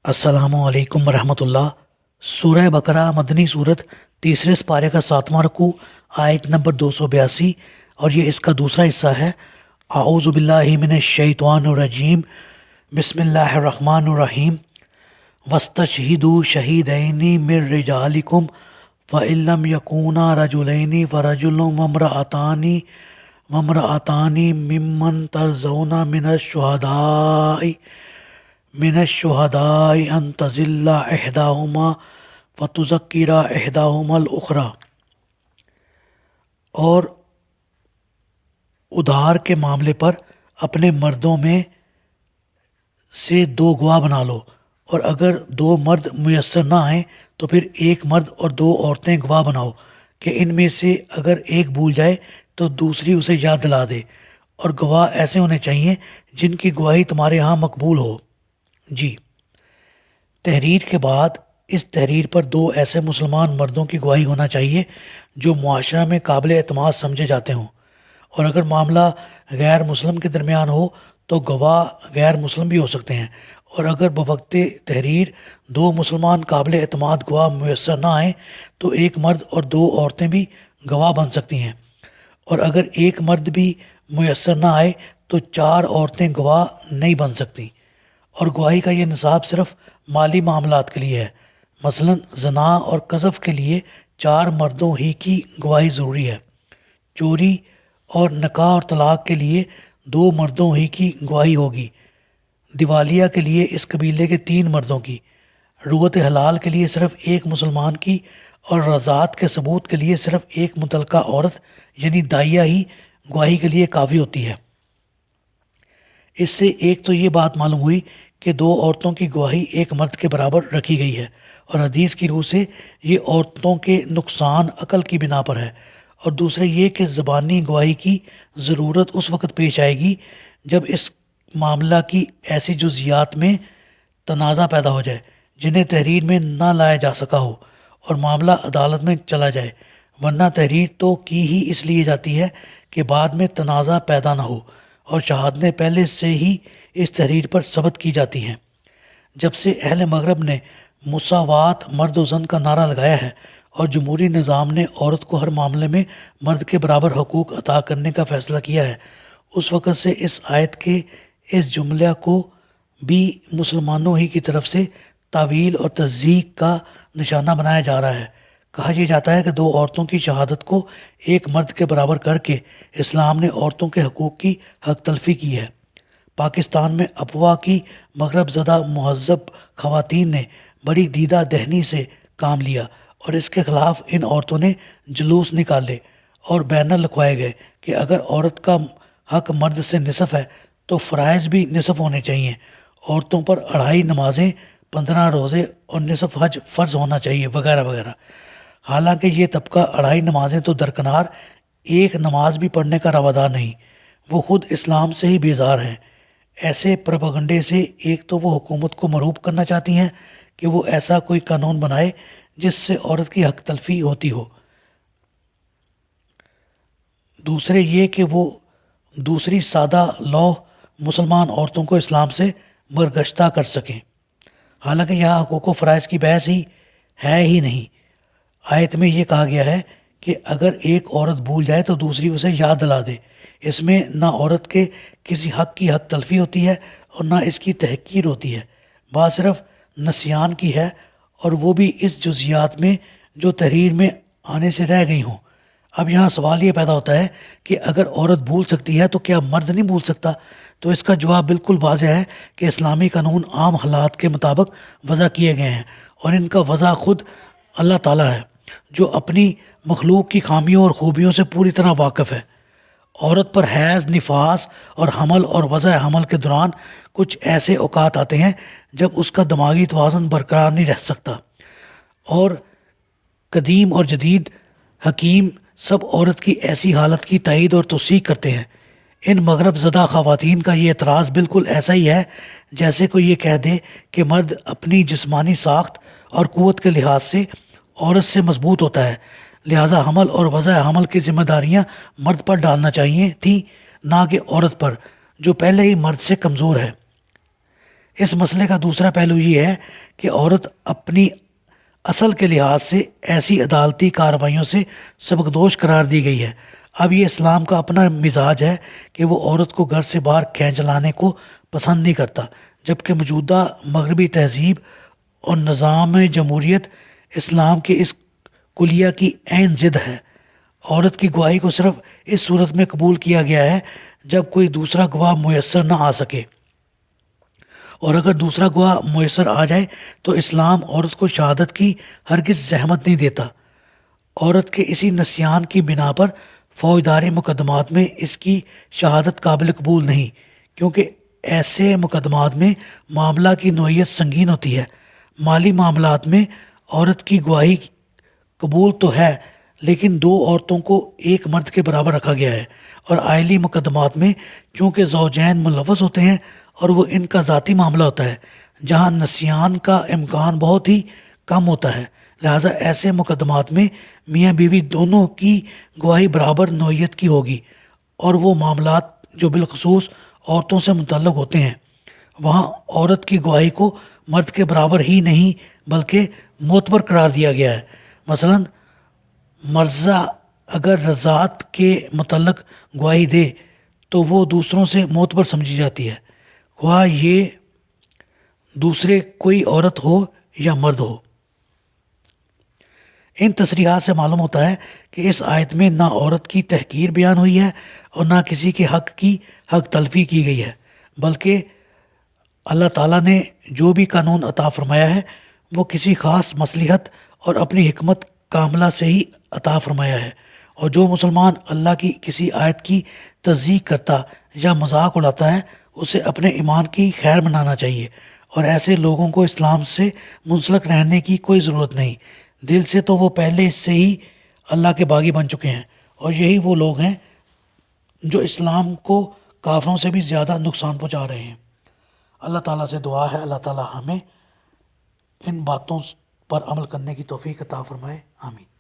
السلام علیکم ورحمۃ اللہ۔ سورہ بقرہ مدنی صورت، تیسرے سپارے کا 7واں رکوع، آیت نمبر 282، اور یہ اس کا دوسرا حصہ ہے۔ اعوذ باللہ من الشیطان الرجیم، بسم اللہ الرحمن الرحیم۔ وَاسْتَشْهِدُوا شَهِیدَیْنِ مِن رِجَالِکُمْ فَإِن لَّمْ یَکُونَا رَجُلَیْنِ فَرَجُلٌ وَامْرَأَتَانِ مِمَّن تَرْضَوْنَ من الشهداء ان تضل احداهما فتذکر احداهما الاخری۔ اور ادھار کے معاملے پر اپنے مردوں میں سے دو گواہ بنا لو، اور اگر دو مرد میسر نہ آئیں تو پھر ایک مرد اور دو عورتیں گواہ بناؤ کہ ان میں سے اگر ایک بھول جائے تو دوسری اسے یاد دلا دے، اور گواہ ایسے ہونے چاہیے جن کی گواہی تمہارے ہاں مقبول ہو۔ جی، تحریر کے بعد اس تحریر پر دو ایسے مسلمان مردوں کی گواہی ہونا چاہیے جو معاشرہ میں قابل اعتماد سمجھے جاتے ہوں، اور اگر معاملہ غیر مسلم کے درمیان ہو تو گواہ غیر مسلم بھی ہو سکتے ہیں، اور اگر بوقت تحریر دو مسلمان قابل اعتماد گواہ میسر نہ آئیں تو ایک مرد اور دو عورتیں بھی گواہ بن سکتی ہیں، اور اگر ایک مرد بھی میسر نہ آئے تو چار عورتیں گواہ نہیں بن سکتی۔ اور گواہی کا یہ نصاب صرف مالی معاملات کے لیے ہے، مثلا زنا اور قذف کے لیے چار مردوں ہی کی گواہی ضروری ہے، چوری اور نکاح اور طلاق کے لیے دو مردوں ہی کی گواہی ہوگی، دیوالیہ کے لیے اس قبیلے کے تین مردوں کی، روت حلال کے لیے صرف ایک مسلمان کی، اور رضاعت کے ثبوت کے لیے صرف ایک متعلقہ عورت یعنی دائیہ ہی گواہی کے لیے کافی ہوتی ہے۔ اس سے ایک تو یہ بات معلوم ہوئی کہ دو عورتوں کی گواہی ایک مرد کے برابر رکھی گئی ہے، اور حدیث کی روح سے یہ عورتوں کے نقصان عقل کی بنا پر ہے، اور دوسرے یہ کہ زبانی گواہی کی ضرورت اس وقت پیش آئے گی جب اس معاملہ کی ایسی جزیات میں تنازع پیدا ہو جائے جنہیں تحریر میں نہ لایا جا سکا ہو، اور معاملہ عدالت میں چلا جائے، ورنہ تحریر تو کی ہی اس لیے جاتی ہے کہ بعد میں تنازع پیدا نہ ہو، اور شہادتیں پہلے سے ہی اس تحریر پر ثبت کی جاتی ہیں۔ جب سے اہل مغرب نے مساوات مرد و زن کا نعرہ لگایا ہے اور جمہوری نظام نے عورت کو ہر معاملے میں مرد کے برابر حقوق عطا کرنے کا فیصلہ کیا ہے، اس وقت سے اس آیت کے اس جملہ کو بھی مسلمانوں ہی کی طرف سے تعویل اور تصدیق کا نشانہ بنایا جا رہا ہے۔ کہا یہ جاتا ہے کہ دو عورتوں کی شہادت کو ایک مرد کے برابر کر کے اسلام نے عورتوں کے حقوق کی حق تلفی کی ہے۔ پاکستان میں افواہ کی مغرب زدہ مہذب خواتین نے بڑی دیدہ دہنی سے کام لیا، اور اس کے خلاف ان عورتوں نے جلوس نکالے اور بینر لکھوائے گئے کہ اگر عورت کا حق مرد سے نصف ہے تو فرائض بھی نصف ہونے چاہیے، عورتوں پر 2.5 نمازیں، 15 روزے اور نصف حج فرض ہونا چاہیے، وغیرہ وغیرہ۔ حالانکہ یہ طبقہ 2.5 نمازیں تو درکنار، ایک نماز بھی پڑھنے کا روادار نہیں، وہ خود اسلام سے ہی بیزار ہیں۔ ایسے پروپیگنڈے سے ایک تو وہ حکومت کو مرعوب کرنا چاہتی ہیں کہ وہ ایسا کوئی قانون بنائے جس سے عورت کی حق تلفی ہوتی ہو، دوسرے یہ کہ وہ دوسری سادہ لاء مسلمان عورتوں کو اسلام سے برگشتہ کر سکیں، حالانکہ یہاں حقوق و فرائض کی بحث ہی ہے ہی نہیں۔ آیت میں یہ کہا گیا ہے کہ اگر ایک عورت بھول جائے تو دوسری اسے یاد دلا دے۔ اس میں نہ عورت کے کسی حق کی حق تلفی ہوتی ہے اور نہ اس کی تحقیر ہوتی ہے، بات صرف نسیان کی ہے، اور وہ بھی اس جزیات میں جو تحریر میں آنے سے رہ گئی ہوں۔ اب یہاں سوال یہ پیدا ہوتا ہے کہ اگر عورت بھول سکتی ہے تو کیا مرد نہیں بھول سکتا؟ تو اس کا جواب بالکل واضح ہے کہ اسلامی قانون عام حالات کے مطابق وضع کیے گئے ہیں، اور ان کا وضع خود اللہ تعالیٰ ہے جو اپنی مخلوق کی خامیوں اور خوبیوں سے پوری طرح واقف ہے۔ عورت پر حیض، نفاس اور حمل اور وضع حمل کے دوران کچھ ایسے اوقات آتے ہیں جب اس کا دماغی توازن برقرار نہیں رہ سکتا، اور قدیم اور جدید حکیم سب عورت کی ایسی حالت کی تائید اور توثیق کرتے ہیں۔ ان مغرب زدہ خواتین کا یہ اعتراض بالکل ایسا ہی ہے جیسے کوئی یہ کہہ دے کہ مرد اپنی جسمانی ساخت اور قوت کے لحاظ سے عورت سے مضبوط ہوتا ہے، لہٰذا حمل اور وضع حمل کی ذمہ داریاں مرد پر ڈالنا چاہیے تھیں، نہ کہ عورت پر جو پہلے ہی مرد سے کمزور ہے۔ اس مسئلے کا دوسرا پہلو یہ ہے کہ عورت اپنی اصل کے لحاظ سے ایسی عدالتی کارروائیوں سے سبکدوش قرار دی گئی ہے۔ اب یہ اسلام کا اپنا مزاج ہے کہ وہ عورت کو گھر سے باہر کھینچ لانے کو پسند نہیں کرتا، جبکہ موجودہ مغربی تہذیب اور نظام جمہوریت اسلام کے اس کلیہ کی عین ضد ہے۔ عورت کی گواہی کو صرف اس صورت میں قبول کیا گیا ہے جب کوئی دوسرا گواہ میسر نہ آ سکے، اور اگر دوسرا گواہ میسر آ جائے تو اسلام عورت کو شہادت کی ہرگز زحمت نہیں دیتا۔ عورت کے اسی نسیان کی بنا پر فوجداری مقدمات میں اس کی شہادت قابل قبول نہیں، کیونکہ ایسے مقدمات میں معاملہ کی نوعیت سنگین ہوتی ہے۔ مالی معاملات میں عورت کی گواہی قبول تو ہے، لیکن دو عورتوں کو ایک مرد کے برابر رکھا گیا ہے، اور عائلی مقدمات میں چونکہ زوجین ملوث ہوتے ہیں اور وہ ان کا ذاتی معاملہ ہوتا ہے جہاں نسیان کا امکان بہت ہی کم ہوتا ہے، لہٰذا ایسے مقدمات میں میاں بیوی دونوں کی گواہی برابر نوعیت کی ہوگی، اور وہ معاملات جو بالخصوص عورتوں سے متعلق ہوتے ہیں وہاں عورت کی گواہی کو مرد کے برابر ہی نہیں بلکہ معتبر قرار دیا گیا ہے۔ مثلا مرزا اگر رضاعت کے متعلق گواہی دے تو وہ دوسروں سے معتبر سمجھی جاتی ہے، خواہ یہ دوسرے کوئی عورت ہو یا مرد ہو۔ ان تصریحات سے معلوم ہوتا ہے کہ اس آیت میں نہ عورت کی تحقیر بیان ہوئی ہے اور نہ کسی کے حق کی حق تلفی کی گئی ہے، بلکہ اللہ تعالیٰ نے جو بھی قانون عطا فرمایا ہے وہ کسی خاص مصلحت اور اپنی حکمت کاملہ سے ہی عطا فرمایا ہے، اور جو مسلمان اللہ کی کسی آیت کی تصدیق کرتا یا مذاق اڑاتا ہے اسے اپنے ایمان کی خیر منانا چاہیے، اور ایسے لوگوں کو اسلام سے منسلک رہنے کی کوئی ضرورت نہیں۔ دل سے تو وہ پہلے سے ہی اللہ کے باغی بن چکے ہیں، اور یہی وہ لوگ ہیں جو اسلام کو کافروں سے بھی زیادہ نقصان پہنچا رہے ہیں۔ اللہ تعالیٰ سے دعا ہے اللہ تعالیٰ ہمیں ان باتوں پر عمل کرنے کی توفیق عطا فرمائے، آمین۔